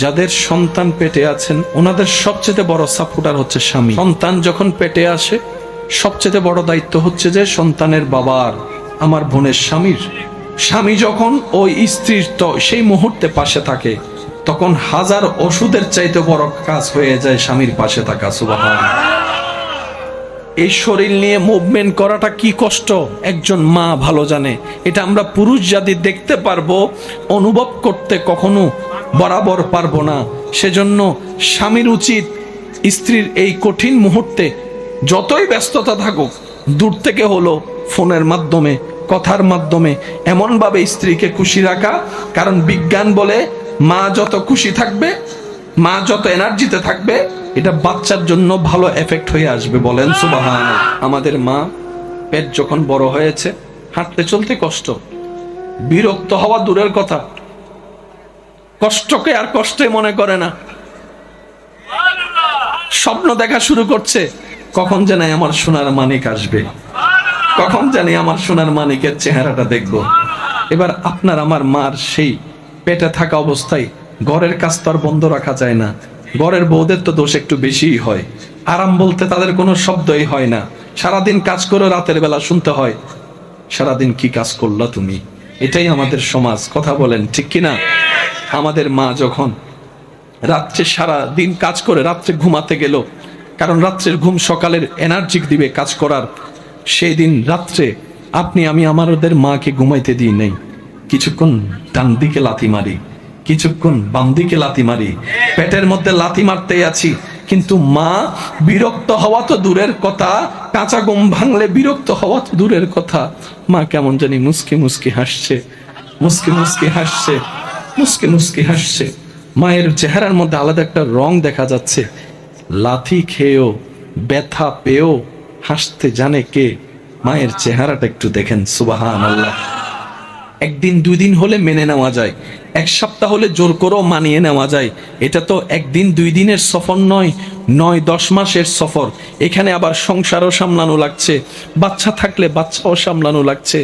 যাদের সন্তান পেটে আছেন ওনাদের সবচেয়ে বড় সাপোর্টার হচ্ছে স্বামী। সন্তান যখন পেটে আসে সবচেয়ে বড় দায়িত্ব হচ্ছে যে সন্তানের বাবার, আমার বোনের স্বামীর। স্বামী যখন ওই স্ত্রীর তো সেই মুহূর্তে পাশে থাকে তখন হাজার ওষুধের চাইতে বড় কাজ হয়ে যায় স্বামীর পাশে থাকা। সুবহানাল্লাহ। এই শরীর নিয়ে মুভমেন্ট করাটা কি কষ্ট একজন মা ভালো জানে। এটা আমরা পুরুষ জাতি দেখতে পারবো, অনুভব করতে কখনো বরাবর পারবো না। সেজন্য স্বামীর উচিত স্ত্রীর এই কঠিন মুহূর্তে যতই ব্যস্ততা থাকুক দূর থেকে হলো ফোনের মাধ্যমে, কথার মাধ্যমে এমনভাবে স্ত্রীকে খুশি রাখা। কারণ বিজ্ঞান বলে মা যত খুশি থাকবে, মা যত এনার্জিতে থাকবে, এটা বাচ্চার জন্য ভালো এফেক্ট হয়ে আসবে। বলেন সুবহানাল্লাহ। আমাদের মা পেট যখন বড় হয়েছে হাঁটতে চলতে কষ্ট, বিরক্ত হওয়া দূরের কথা, কষ্টকে আর কষ্টে মনে করে না। স্বপ্ন দেখা শুরু করছে, কখন জানি আমার সোনার মানিক আসবে, কখন জানি আমার সোনার মানিকের চেহারাটা দেখব। এবার আপনার আমার মার সেই পেটে থাকা অবস্থায় ঘরের কাজ তো আর বন্ধ রাখা যায় না। ঘরের বউদের তো দোষ একটু বেশিই হয়। আরাম বলতে তাদের কোনো শব্দই হয় না। সারাদিন কাজ করে রাতের বেলা শুনতে হয়, সারাদিন কি কাজ করলা তুমি। এটাই আমাদের সমাজ। কথা বলেন ঠিক কিনা? আমাদের মা যখন রাত্রে সারা দিন কাজ করে রাত্রে ঘুমাতে গেল, কারণ রাত্রের ঘুম সকালের এনার্জি দিবে কাজ করার, সেই দিন রাত্রে আপনি আমি আমাদের মাকে ঘুমাইতে দিই নাই। কিছুক্ষণ ডান দিকে লাথি মারি, কিছুক্ষণ বাম দিকে লাথি মারি, পেটের মধ্যে লাথি মারতেই আছি। কিন্তু মা বিরক্ত হওয়া তো দূরের কথা, কাঁচা ঘুম ভাঙলে বিরক্ত হওয়া তো দূরের কথা। মা কেমন জানি মুস্কি মুস্কি হাসছে, মুস্কি মুস্কি হাসছে, মুস্কি মুস্কি হাসছে। মায়ের চেহারার মধ্যে আলাদা একটা রং দেখা যাচ্ছে। লাথি খেয়েও ব্যথা পেয়েও হাসতে জানে কে? মায়ের চেহারাটা একটু দেখেন। সুবহানাল্লাহ। একদিন দুই দিন হলে মেনে নেওয়া যায়, এক সপ্তাহ হলে জোর করেও মানিয়ে নেওয়া যায়। এটা তো একদিন দুই দিনের সফর নয়, 9-10 মাসের সফর। এখানে আবার সংসারও সামলানো লাগছে, বাচ্চা থাকলে বাচ্চাও সামলানো লাগছে।